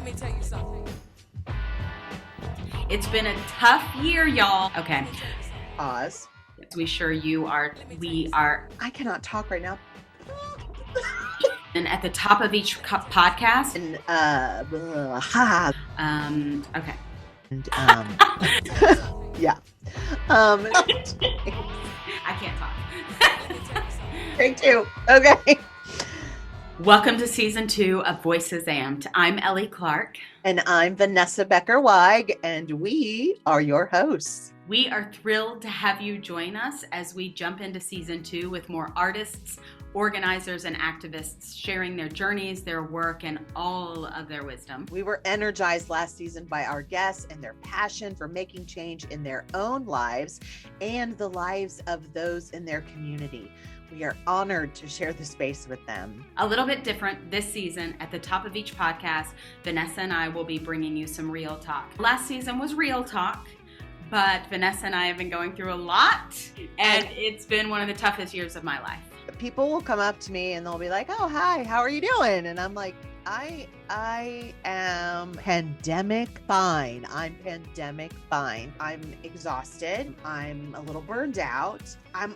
let me tell you something. It's been a tough year, y'all. Okay. Pause. We are. I cannot talk right now. And at the top of each podcast. And, Okay. And, yeah. I can't talk. Take two. Okay. Welcome to season 2 of Voices Amped. I'm Ellie Clark. And I'm Vanessa Becker Weig, and we are your hosts. We are thrilled to have you join us as we jump into season 2 with more artists, organizers, and activists sharing their journeys, their work, and all of their wisdom. We were energized last season by our guests and their passion for making change in their own lives and the lives of those in their community. We are honored to share the space with them. A little bit different this season. At the top of each podcast, Vanessa and I will be bringing you some real talk. Last season was real talk, but Vanessa and I have been going through a lot, and it's been one of the toughest years of my life. People will come up to me and they'll be like, "Oh, hi, how are you doing?" And I'm like, I am pandemic fine. I'm exhausted. I'm a little burned out. I'm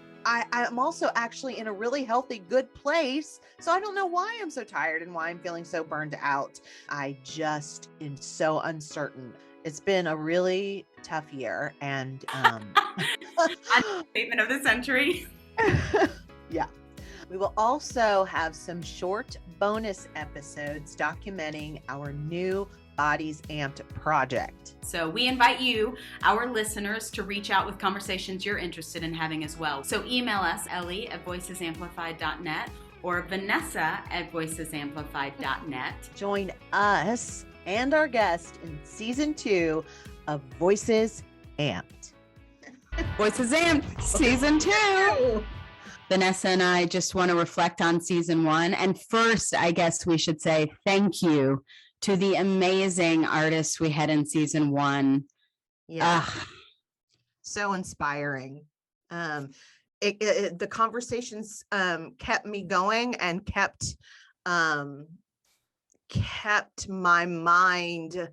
also actually in a really healthy, good place. So I don't know why I'm so tired and why I'm feeling so burned out. I just am so uncertain. It's been a really tough year, and Statement of the century. Yeah. We will also have some short bonus episodes documenting our new Bodies Amped project. So we invite you, our listeners, to reach out with conversations you're interested in having as well. So email us, Ellie@voicesamplified.net or Vanessa@voicesamplified.net. Join us and our guest in season 2 of Voices Amped. Voices Amped, season 2. Vanessa and I just want to reflect on season 1. And first, I guess we should say thank you to the amazing artists we had in season 1. Yeah. So inspiring. The conversations kept me going and kept my mind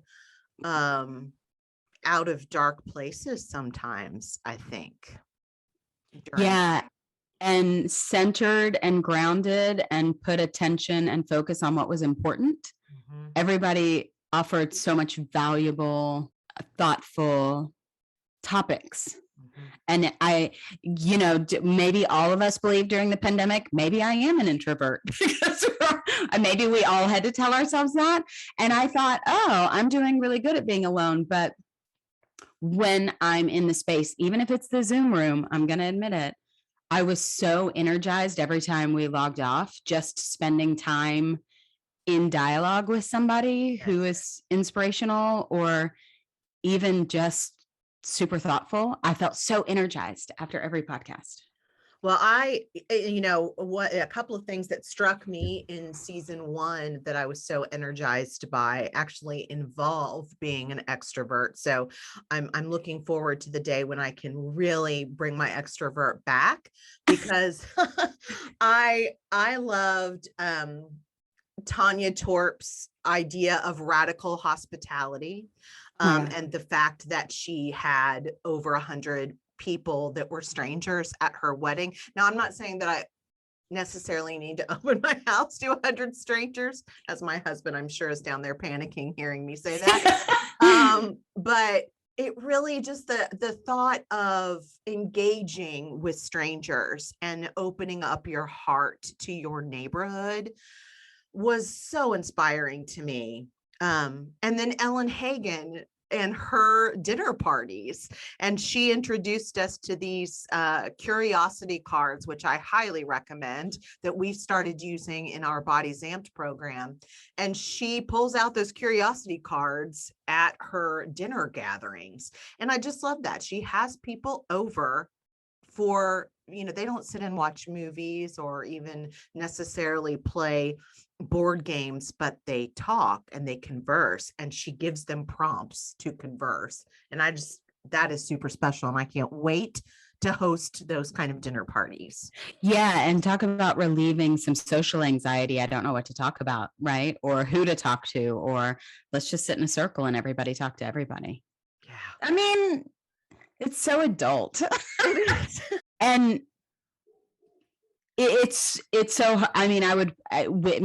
out of dark places sometimes, I think. Yeah. And centered and grounded and put attention and focus on what was important. Mm-hmm. Everybody offered so much valuable, thoughtful topics. Mm-hmm. And maybe all of us believe during the pandemic, maybe I am an introvert. Because maybe we all had to tell ourselves that. And I thought, I'm doing really good at being alone. But when I'm in the space, even if it's the Zoom room, I'm going to admit it, I was so energized every time we logged off, just spending time in dialogue with somebody who is inspirational or even just super thoughtful. I felt so energized after every podcast. Well, a couple of things that struck me in season 1 that I was so energized by actually involve being an extrovert. So I'm looking forward to the day when I can really bring my extrovert back, because I loved Tanya Torp's idea of radical hospitality, and the fact that she had over 100 people that were strangers at her wedding. Now, I'm not saying that I necessarily need to open my house to 100 strangers, as my husband, I'm sure, is down there panicking hearing me say that. But it really just the thought of engaging with strangers and opening up your heart to your neighborhood was so inspiring to me. And then Ellen Hagen and her dinner parties. And she introduced us to these curiosity cards, which I highly recommend, that we've started using in our Bodies Amped program. And she pulls out those curiosity cards at her dinner gatherings. And I just love that. She has people over for, they don't sit and watch movies or even necessarily play board games, but they talk and they converse, and she gives them prompts to converse. And that is super special. And I can't wait to host those kind of dinner parties. Yeah. And talk about relieving some social anxiety. I don't know what to talk about, right? Or who to talk to, or let's just sit in a circle and everybody talk to everybody. Yeah. I mean, it's so adult. It is. And it's so, I mean,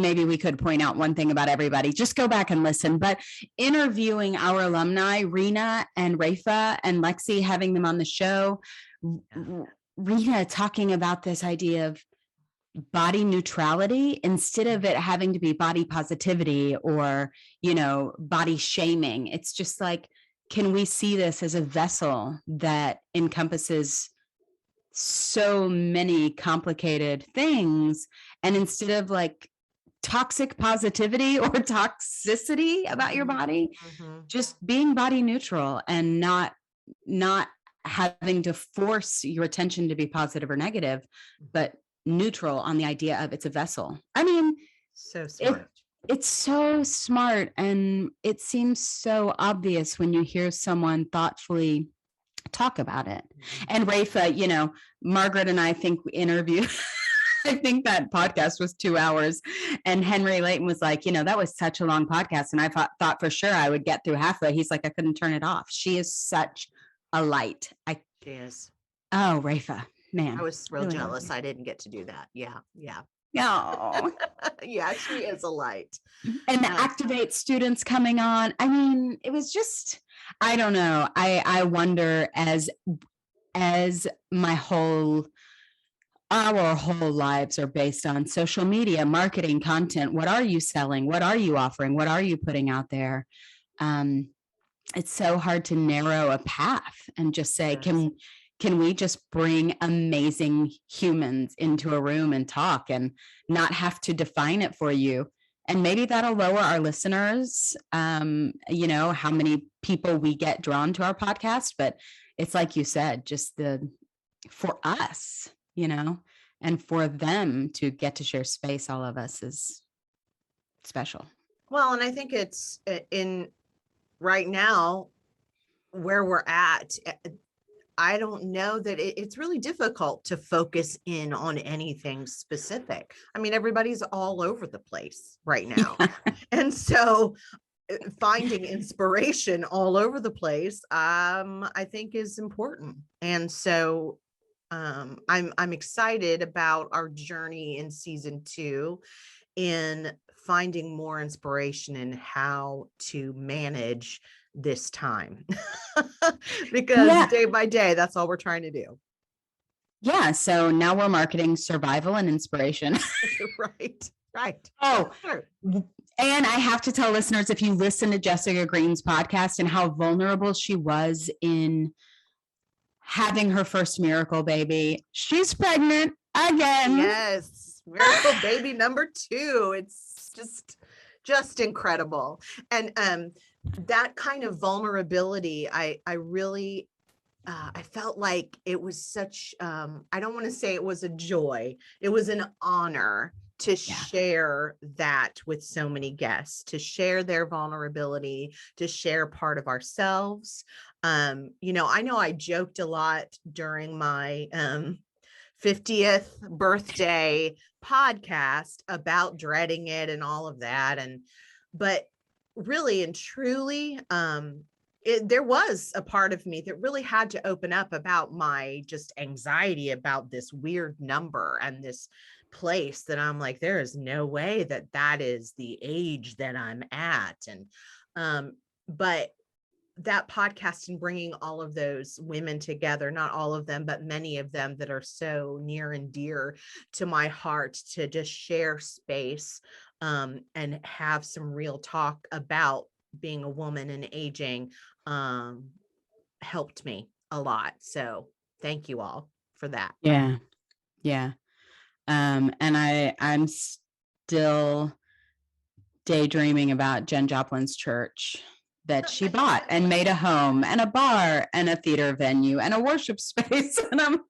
maybe we could point out one thing about everybody, just go back and listen, but interviewing our alumni, Rena and Rafa and Lexi, having them on the show, Rena talking about this idea of body neutrality instead of it having to be body positivity or, body shaming. It's just like, can we see this as a vessel that encompasses so many complicated things, and instead of like toxic positivity or toxicity about your body, just being body neutral and not having to force your attention to be positive or negative, but neutral on the idea of it's a vessel. I mean, so smart. It's so smart, and it seems so obvious when you hear someone thoughtfully talk about it. And Rafa, Margaret and I think we interviewed, I think that podcast was 2 hours, and Henry Layton was like, that was such a long podcast. And I thought for sure I would get through half of it. He's like, I couldn't turn it off. She is such a light. She is. Oh, Rafa, man. I was real jealous. I didn't get to do that. Yeah. No. Yeah, she is a light. And the Activate students coming on. I mean, it was just, I don't know. I wonder as our whole lives are based on social media, marketing, content. What are you selling? What are you offering? What are you putting out there? It's so hard to narrow a path and just say, yes. Can we just bring amazing humans into a room and talk and not have to define it for you? And maybe that'll lower our listeners, how many people we get drawn to our podcast. But it's like you said, just for us, and for them to get to share space, all of us, is special. Well, and I think it's in right now where we're at. I don't know that it's really difficult to focus in on anything specific. I mean, everybody's all over the place right now. And so finding inspiration all over the place, I think is important. And so I'm excited about our journey in season 2 in finding more inspiration in how to manage this time because day by day, that's all we're trying to do. Yeah. So now we're marketing survival and inspiration. Right. Oh, and I have to tell listeners, if you listen to Jessica Green's podcast and how vulnerable she was in having her first miracle baby, she's pregnant again. Yes. Miracle baby number 2. It's just incredible. And that kind of vulnerability, I really, I felt like it was such, I don't want to say it was a joy. It was an honor to share that with so many guests, to share their vulnerability, to share part of ourselves. I know I joked a lot during my 50th birthday podcast about dreading it and all of that. But really and truly, there was a part of me that really had to open up about my just anxiety about this weird number and this place that I'm like, there is no way that is the age that I'm at. And but that podcast and bringing all of those women together, not all of them, but many of them that are so near and dear to my heart, to just share space and have some real talk about being a woman and aging, helped me a lot. So thank you all for that. Yeah. And I'm still daydreaming about Jen Joplin's church that she bought and made a home and a bar and a theater venue and a worship space. And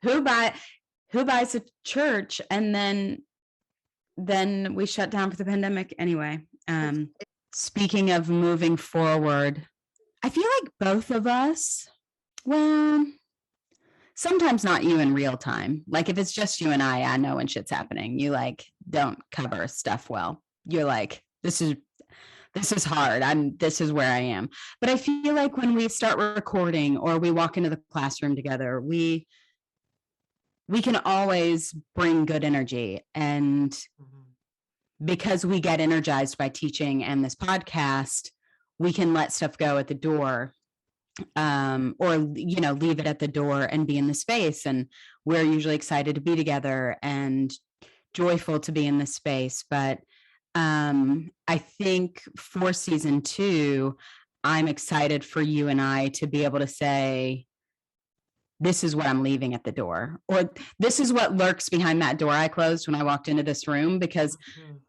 who buys a church? And then we shut down for the pandemic anyway. Speaking of moving forward, I feel like both of us, well, sometimes not you in real time. Like if it's just you and I know when shit's happening. You like don't cover stuff well. You're like, this is hard. This is where I am. But I feel like when we start recording or we walk into the classroom together, we can always bring good energy. And because we get energized by teaching and this podcast, we can let stuff go at the door, or, leave it at the door and be in the space. And we're usually excited to be together and joyful to be in the space. But I think for season 2, I'm excited for you and I to be able to say, this is what I'm leaving at the door, or this is what lurks behind that door I closed when I walked into this room. Because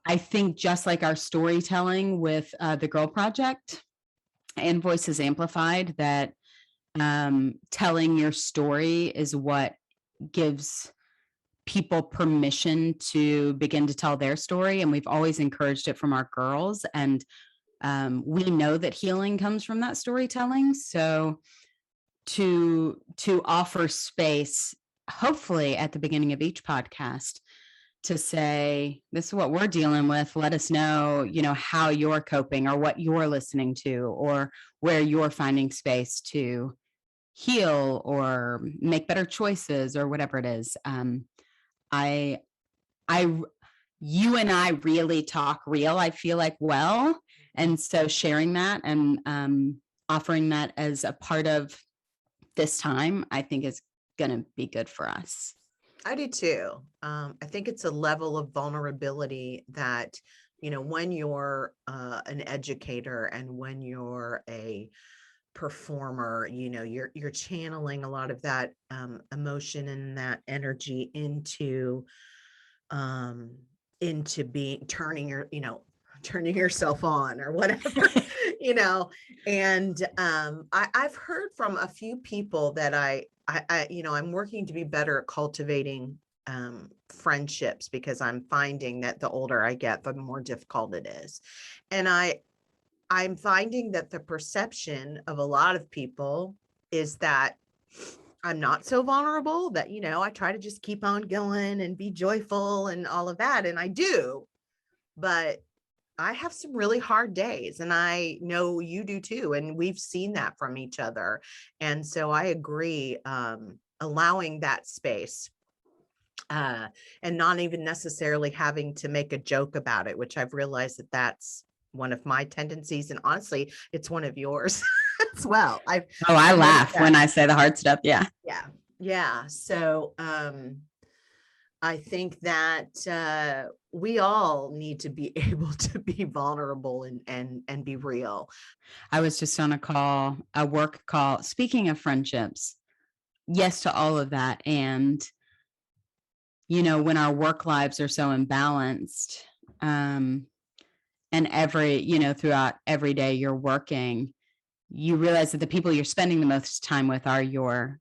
I think just like our storytelling with the Girl Project and Voices Amplified, that telling your story is what gives people permission to begin to tell their story. And we've always encouraged it from our girls. And we know that healing comes from that storytelling. So to offer space, hopefully at the beginning of each podcast, to say, this is what we're dealing with. Let us know, how you're coping or what you're listening to or where you're finding space to heal or make better choices or whatever it is. You and I really talk real, I feel like, well, and so sharing that and offering that as a part of this time, I think is going to be good for us. I do too. I think it's a level of vulnerability that, when you're an educator and when you're a performer, you're channeling a lot of that emotion and that energy into being, turning yourself on or whatever, and I've heard from a few people that I'm working to be better at cultivating friendships, because I'm finding that the older I get, the more difficult it is. And I'm finding that the perception of a lot of people is that I'm not so vulnerable, that, I try to just keep on going and be joyful and all of that. And I do, but I have some really hard days, and I know you do too. And we've seen that from each other. And so I agree, allowing that space, and not even necessarily having to make a joke about it, which I've realized that that's one of my tendencies. And honestly, it's one of yours as well. I laugh when I say the hard stuff. Yeah. Yeah. Yeah. So, I think that we all need to be able to be vulnerable and be real. I was just on a work call. Speaking of friendships, yes to all of that. And, when our work lives are so imbalanced, and throughout every day you're working, you realize that the people you're spending the most time with are your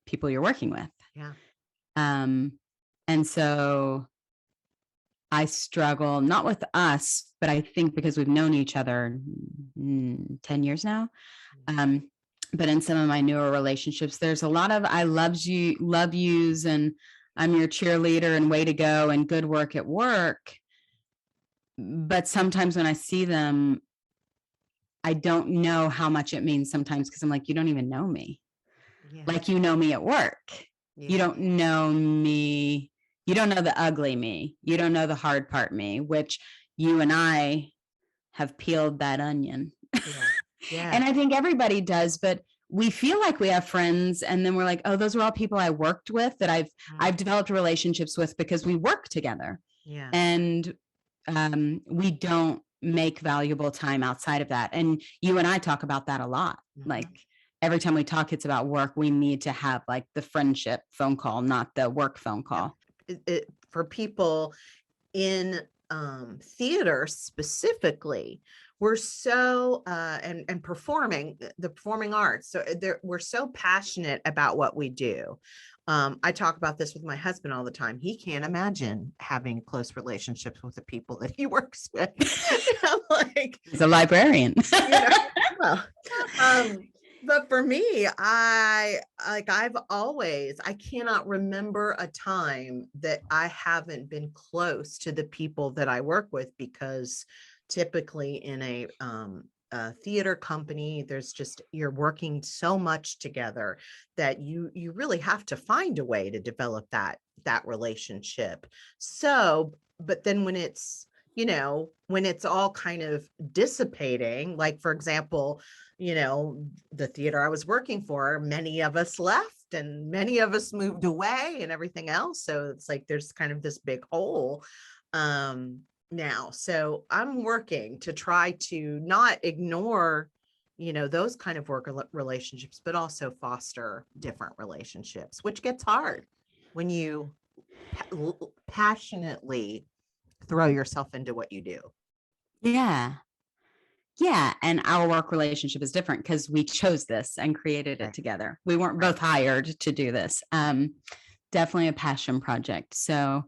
people you're working with. Yeah. And so I struggle, not with us, but I think because we've known each other 10 years now. But in some of my newer relationships, there's a lot of I love yous, and I'm your cheerleader and way to go and good work at work. But sometimes when I see them, I don't know how much it means sometimes, because I'm like, you don't even know me. Yeah. Like, you know me at work. Yeah. You don't know me. You don't know the ugly me. You don't know the hard part me, which you and I have peeled that onion. Yeah. Yeah. And I think everybody does, but we feel like we have friends, and then we're like, oh, those are all people I worked with that I've developed relationships with because we work together. Yeah. And we don't make valuable time outside of that. And you and I talk about that a lot. Mm-hmm. Like every time we talk, it's about work. We need to have like the friendship phone call, not the work phone call. For people in theater specifically, we're so and performing, the performing arts, so we're so passionate about what we do. I talk about this with my husband all the time. He can't imagine having close relationships with the people that he works with. Like, he's a librarian. Well, but for me, I cannot remember a time that I haven't been close to the people that I work with, because typically in a theater company, there's just, you're working so much together that you really have to find a way to develop that relationship. So, but then when it's, when it's all kind of dissipating, like for example, the theater I was working for, many of us left and many of us moved away and everything else. So it's like there's kind of this big hole now. So I'm working to try to not ignore, those kind of work relationships, but also foster different relationships, which gets hard when you passionately throw yourself into what you do. Yeah. Yeah. And our work relationship is different because we chose this and created it together. We weren't both hired to do this. Definitely a passion project. So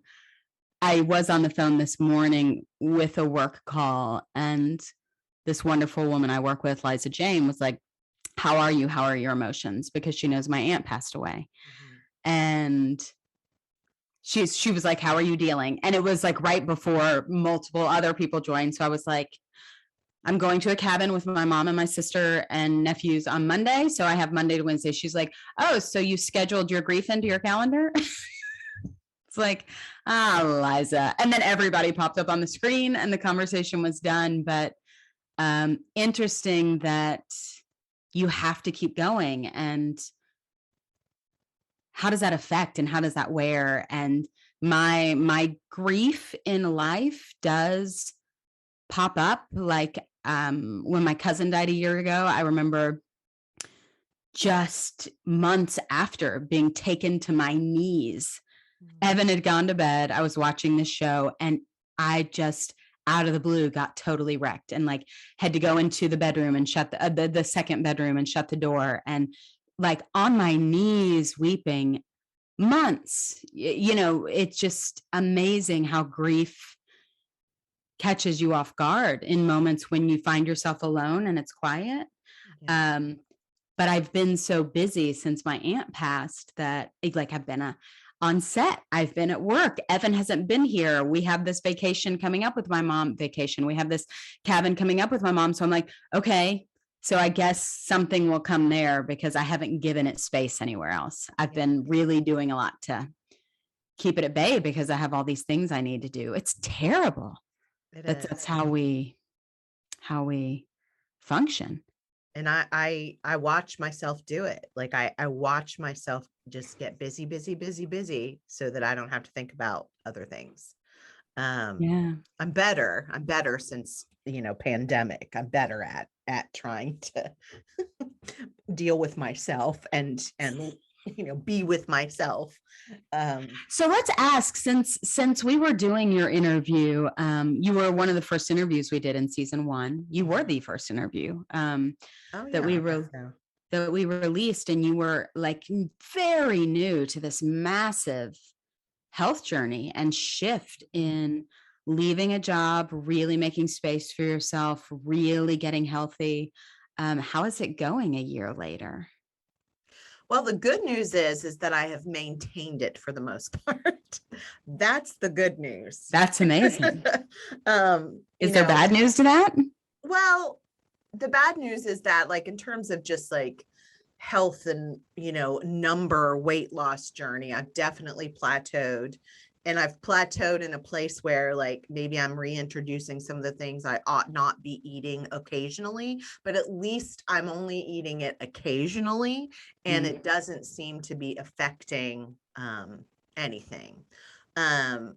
I was on the phone this morning with a work call, and this wonderful woman I work with, Liza Jane, was like, how are you? How are your emotions? Because she knows my aunt passed away. And she was like, how are you dealing? And it was like right before multiple other people joined. So I was like, I'm going to a cabin with my mom and my sister and nephews on Monday. So I have Monday to Wednesday. She's like, oh, so you scheduled your grief into your calendar? It's like, Liza. And then everybody popped up on the screen and the conversation was done. But interesting that you have to keep going. And how does that affect and how does that wear? And my grief in life does pop up. Like when my cousin died a year ago, I remember just months after being taken to my knees. Evan had gone to bed. I was watching this show and I just out of the blue got totally wrecked and like had to go into the bedroom and shut the second bedroom and shut the door, and like on my knees weeping months. It's just amazing how grief catches you off guard in moments when you find yourself alone and it's quiet. But I've been so busy since my aunt passed that like I've been on set. I've been at work. Evan hasn't been here. We have this vacation coming up with my mom. We have this cabin coming up with my mom. So I'm like, okay, so I guess something will come there because I haven't given it space anywhere else. I've been really doing a lot to keep it at bay because I have all these things I need to do. It's terrible. That's how we function. And I watch myself do it. Like I watch myself just get busy so that I don't have to think about other things. I'm better since, pandemic. I'm better at trying to deal with myself and be with myself. So let's ask, since we were doing your interview, you were one of the first interviews we did in season 1. You were the first interview that we released, and you were like very new to this massive health journey and shift in leaving a job, really making space for yourself, really getting healthy. How is it going a year later? Well, the good news is that I have maintained it for the most part. That's the good news. That's amazing. Is there bad news to that? Well, the bad news is that, like, in terms of just like health and, number weight loss journey, I've definitely plateaued. And I've plateaued in a place where like maybe I'm reintroducing some of the things I ought not be eating occasionally, but at least I'm only eating it occasionally, and it doesn't seem to be affecting anything. I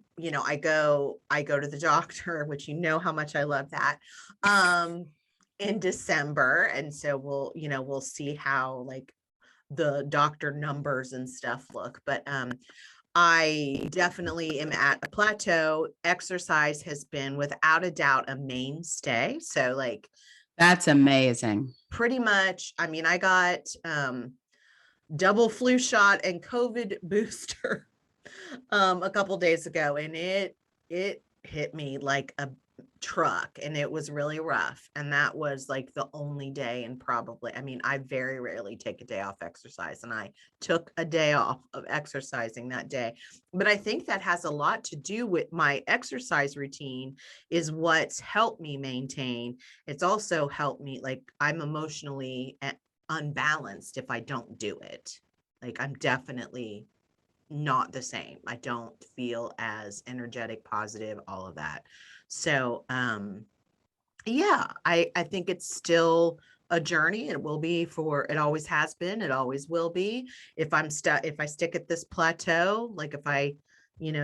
go to the doctor, which how much I love that, in December. And so we'll see how like the doctor numbers and stuff look. But I definitely am at a plateau. Exercise has been without a doubt a mainstay. So like, that's amazing. Pretty much. I mean, I got double flu shot and COVID booster a couple days ago, and it hit me like a truck, and it was really rough. And that was like the only day, and probably, I mean, I very rarely take a day off exercise, and I took a day off of exercising that day. But I think that has a lot to do with my exercise routine is what's helped me maintain. It's also helped me, like, I'm emotionally unbalanced if I don't do it. Like, I'm definitely not the same. I don't feel as energetic, positive, all of that. So, yeah, I think it's still a journey. It will be it always has been, it always will be. If I stick at this plateau, like if I,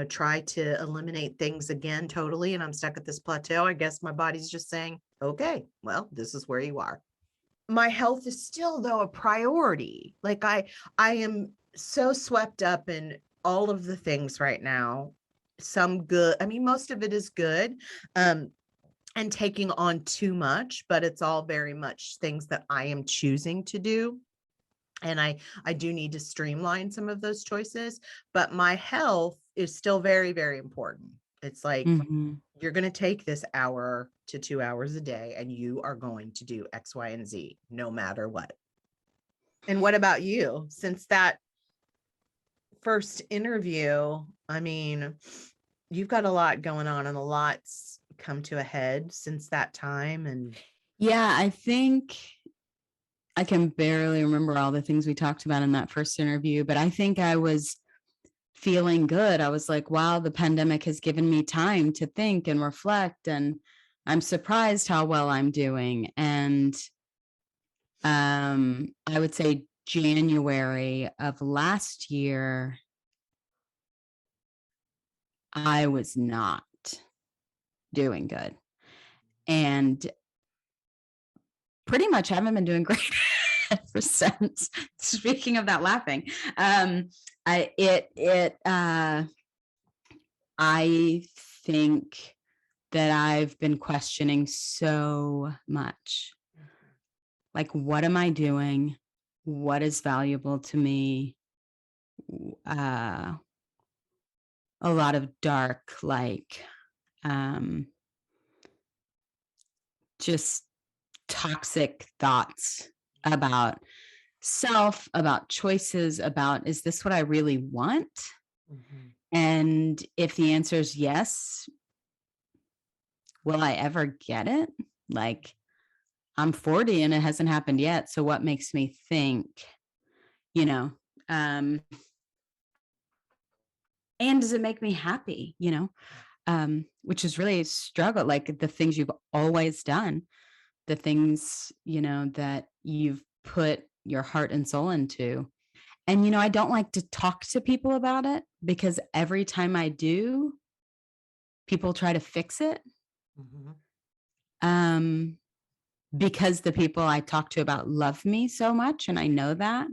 try to eliminate things again totally, and I'm stuck at this plateau, I guess my body's just saying, okay, well, this is where you are. My health is still, though, a priority. Like I am so swept up in all of the things right now. Some good, I mean, most of it is good. And taking on too much, but it's all very much things that I am choosing to do. And I do need to streamline some of those choices, but my health is still very, very important. It's like, you're going to take this hour to 2 hours a day, and you are going to do X, Y, and Z, no matter what. And what about you? Since that first interview, I mean, you've got a lot going on, and a lot's come to a head since that time. And yeah, I think I can barely remember all the things we talked about in that first interview, but I think I was feeling good. I was like, wow, the pandemic has given me time to think and reflect, and I'm surprised how well I'm doing. And I would say January of last year, I was not doing good, and pretty much haven't been doing great ever since. Speaking of that laughing, I think that I've been questioning so much. Like, what am I doing? What is valuable to me? A lot of dark, like, just toxic thoughts about self, about choices, about, is this what I really want? And if the answer is yes, will I ever get it? Like, I'm 40 and it hasn't happened yet. So what makes me think, and does it make me happy, which is really a struggle, like the things you've always done, the things, that you've put your heart and soul into. And, I don't like to talk to people about it, because every time I do, people try to fix it. Because the people I talk to about love me so much, and I know that,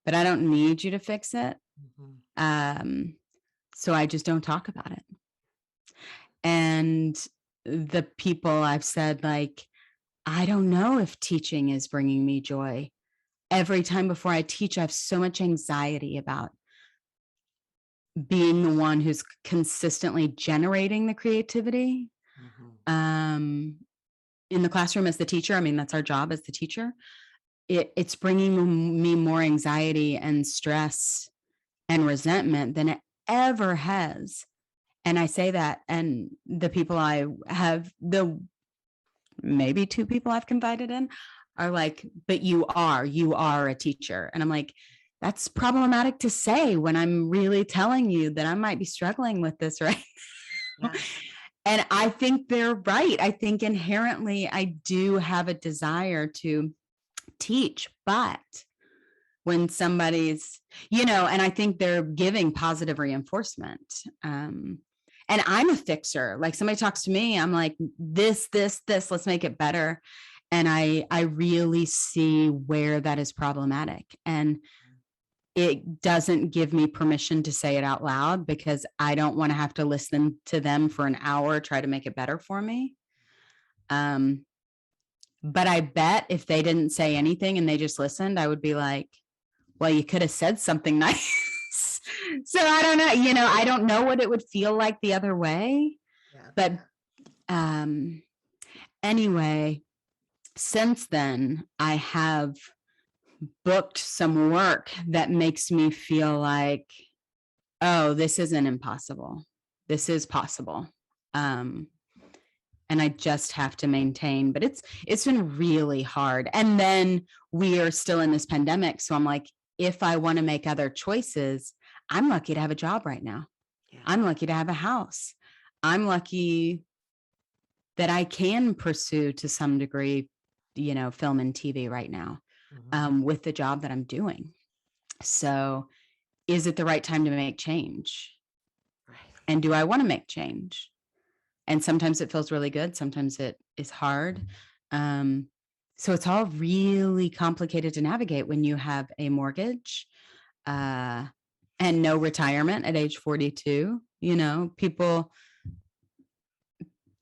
but I don't need you to fix it. So I just don't talk about it. And the people I've said, like, I don't know if teaching is bringing me joy. Every time before I teach, I have so much anxiety about being the one who's consistently generating the creativity. In the classroom as the teacher, I mean, that's our job as the teacher. It's bringing me more anxiety and stress and resentment than it ever has. And I say that, and the people I have, the maybe 2 people I've confided in, are like, but you are a teacher. And I'm like, that's problematic to say when I'm really telling you that I might be struggling with this right now. Yeah. And I think they're right. I think inherently I do have a desire to teach, but when somebody's, and I think they're giving positive reinforcement. And I'm a fixer. Like, somebody talks to me, I'm like, this, let's make it better. And I really see where that is problematic. And it doesn't give me permission to say it out loud, because I don't want to have to listen to them for an hour, try to make it better for me. But I bet if they didn't say anything and they just listened, I would be like, well, you could have said something nice. So I don't know, I don't know what it would feel like the other way, but Anyway, since then, I have booked some work that makes me feel like, oh, this isn't impossible. This is possible. And I just have to maintain, but it's been really hard. And then we are still in this pandemic. So I'm like, if I want to make other choices, I'm lucky to have a job right now. Yeah. I'm lucky to have a house. I'm lucky that I can pursue to some degree, film and TV right now, with the job that I'm doing. So is it the right time to make change? Right. And do I want to make change? And sometimes it feels really good. Sometimes it is hard. So it's all really complicated to navigate when you have a mortgage and no retirement at age 42. People,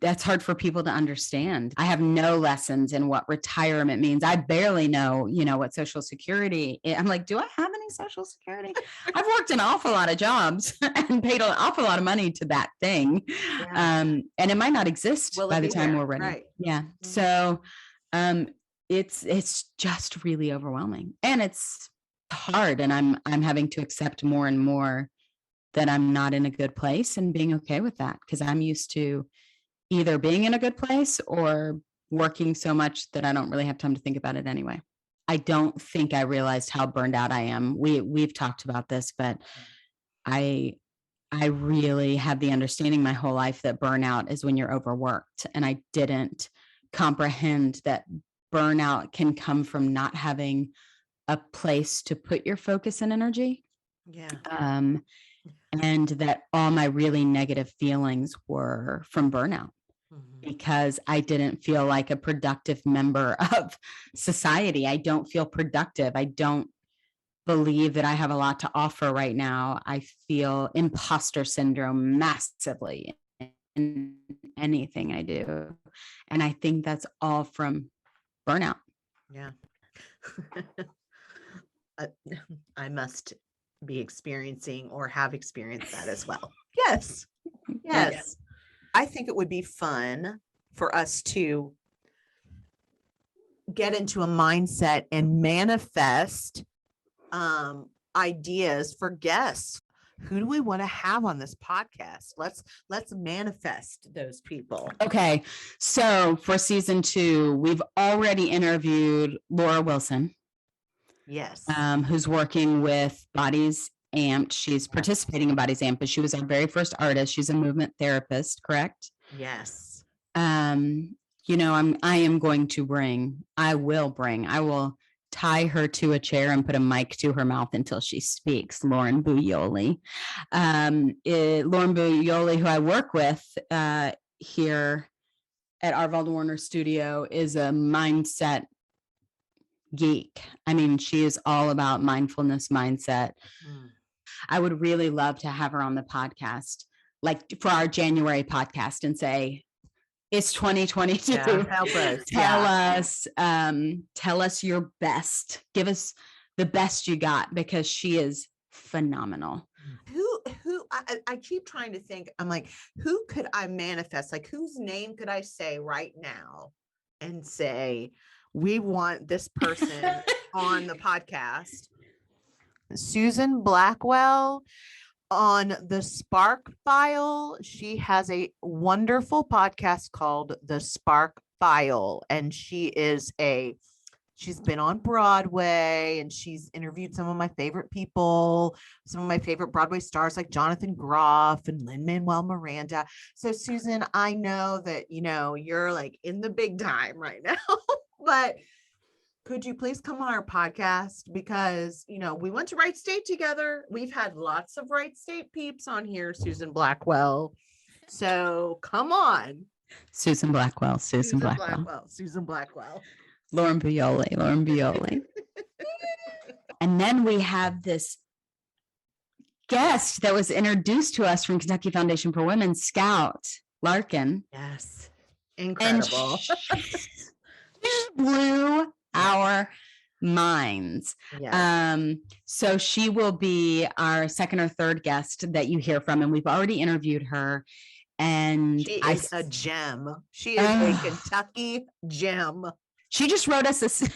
that's hard for people to understand. I have no lessons in what retirement means. I barely know, what Social Security is. I'm like, do I have any Social Security? I've worked an awful lot of jobs and paid an awful lot of money to that thing. Yeah. And it might not exist by the time we're ready. Right. Yeah. Mm-hmm. So it's just really overwhelming, and it's hard. And I'm having to accept more and more that I'm not in a good place, and being okay with that, because I'm used to either being in a good place or working so much that I don't really have time to think about it anyway. I don't think I realized how burned out I am. We've talked about this, but I really had the understanding my whole life that burnout is when you're overworked. And I didn't comprehend that burnout can come from not having a place to put your focus and energy. Yeah. And that all my really negative feelings were from burnout, because I didn't feel like a productive member of society. I don't feel productive. I don't believe that I have a lot to offer right now. I feel imposter syndrome massively in anything I do. And I think that's all from burnout. Yeah. I must be experiencing or have experienced that as well. Yes. Yes. I think it would be fun for us to get into a mindset and manifest ideas for guests. Who do we want to have on this podcast? Let's manifest those people. Okay. So for season 2, we've already interviewed Laura Wilson. Yes. Who's working with Bodies Amped. She's participating in Bodies Amped, but she was our very first artist. She's a movement therapist, correct? Yes. I will tie her to a chair and put a mic to her mouth until she speaks. Lauren Buyoli. Lauren Buyoli, who I work with here at Arvald Warner Studio, is a mindset geek. I mean, she is all about mindfulness, mindset. I would really love to have her on the podcast, like for our January podcast, and say, it's 2022. Yeah, help us. Tell us your best. Give us the best you got, because she is phenomenal. I keep trying to think. I'm like, who could I manifest? Like, whose name could I say right now and say, we want this person on the podcast? Susan Blackwell on the Spark File. She has a wonderful podcast called The Spark File, and she's been on Broadway, and she's interviewed some of my favorite people, some of my favorite Broadway stars like Jonathan Groff and Lin-Manuel Miranda. So Susan, I know that, you're like in the big time right now, but could you please come on our podcast? Because, we went to Wright State together. We've had lots of Wright State peeps on here, Susan Blackwell. So come on. Susan Blackwell. Lauren Buyoli. And then we have this guest that was introduced to us from Kentucky Foundation for Women, Scout Larkin. Yes. Incredible. And she blew our minds. Yes. So she will be our second or third guest that you hear from, and we've already interviewed her. And she is a gem. She is a Kentucky gem. She just wrote us a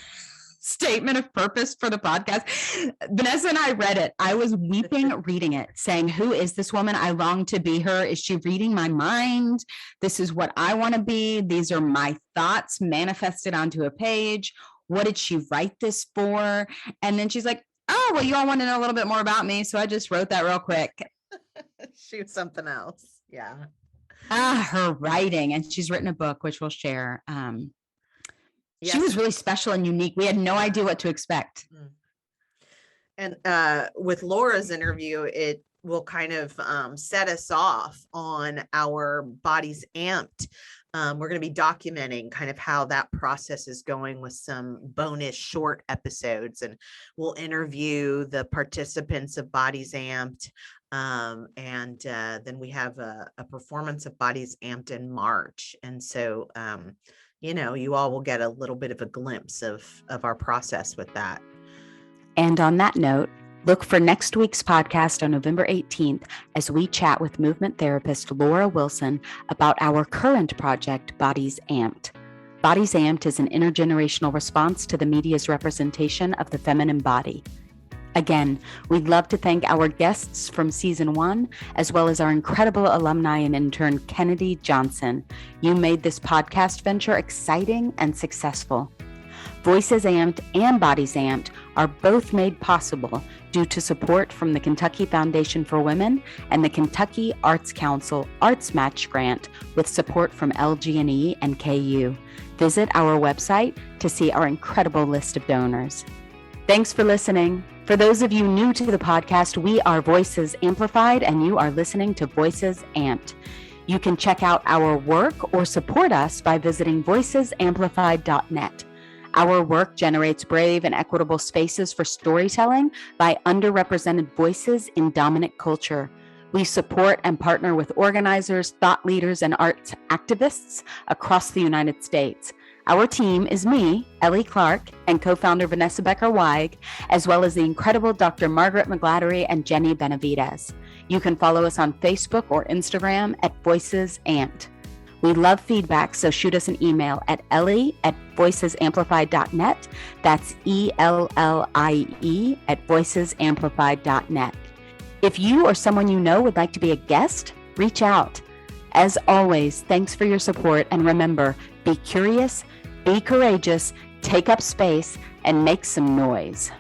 statement of purpose for the podcast. Vanessa and I read it. I was weeping reading it, saying, who is this woman? I long to be her. Is she reading my mind? This is what I want to be. These are my thoughts manifested onto a page. What did she write this for? And then she's like, oh, well, you all want to know a little bit more about me. So I just wrote that real quick. She was something else. Yeah. Her writing. And she's written a book, which we'll share. Yes. She was really special and unique. We had no idea what to expect. And with Laura's interview, it will kind of set us off on our Bodies Amped. We're going to be documenting kind of how that process is going with some bonus short episodes, and we'll interview the participants of Bodies Amped. And then we have a performance of Bodies Amped in March. And so, you all will get a little bit of a glimpse of our process with that. And on that note, look for next week's podcast on November 18th as we chat with movement therapist Laura Wilson about our current project, Bodies Amped. Bodies Amped is an intergenerational response to the media's representation of the feminine body. Again, we'd love to thank our guests from season 1, as well as our incredible alumni and intern, Kennedy Johnson. You made this podcast venture exciting and successful. Voices Amped and Bodies Amped are both made possible due to support from the Kentucky Foundation for Women and the Kentucky Arts Council Arts Match Grant with support from LG&E and KU. Visit our website to see our incredible list of donors. Thanks for listening. For those of you new to the podcast, we are Voices Amplified, and you are listening to Voices Amped. You can check out our work or support us by visiting voicesamplified.net. Our work generates brave and equitable spaces for storytelling by underrepresented voices in dominant culture. We support and partner with organizers, thought leaders, and arts activists across the United States. Our team is me, Ellie Clark, and co-founder Vanessa Becker Weig, as well as the incredible Dr. Margaret McGladdery and Jenny Benavides. You can follow us on Facebook or Instagram at Voices Amped. We love feedback, so shoot us an email at ellie@voicesamplified.net. That's ELLIE@voicesamplified.net. If you or someone you know would like to be a guest, reach out. As always, thanks for your support, and remember, be curious, be courageous, take up space, and make some noise.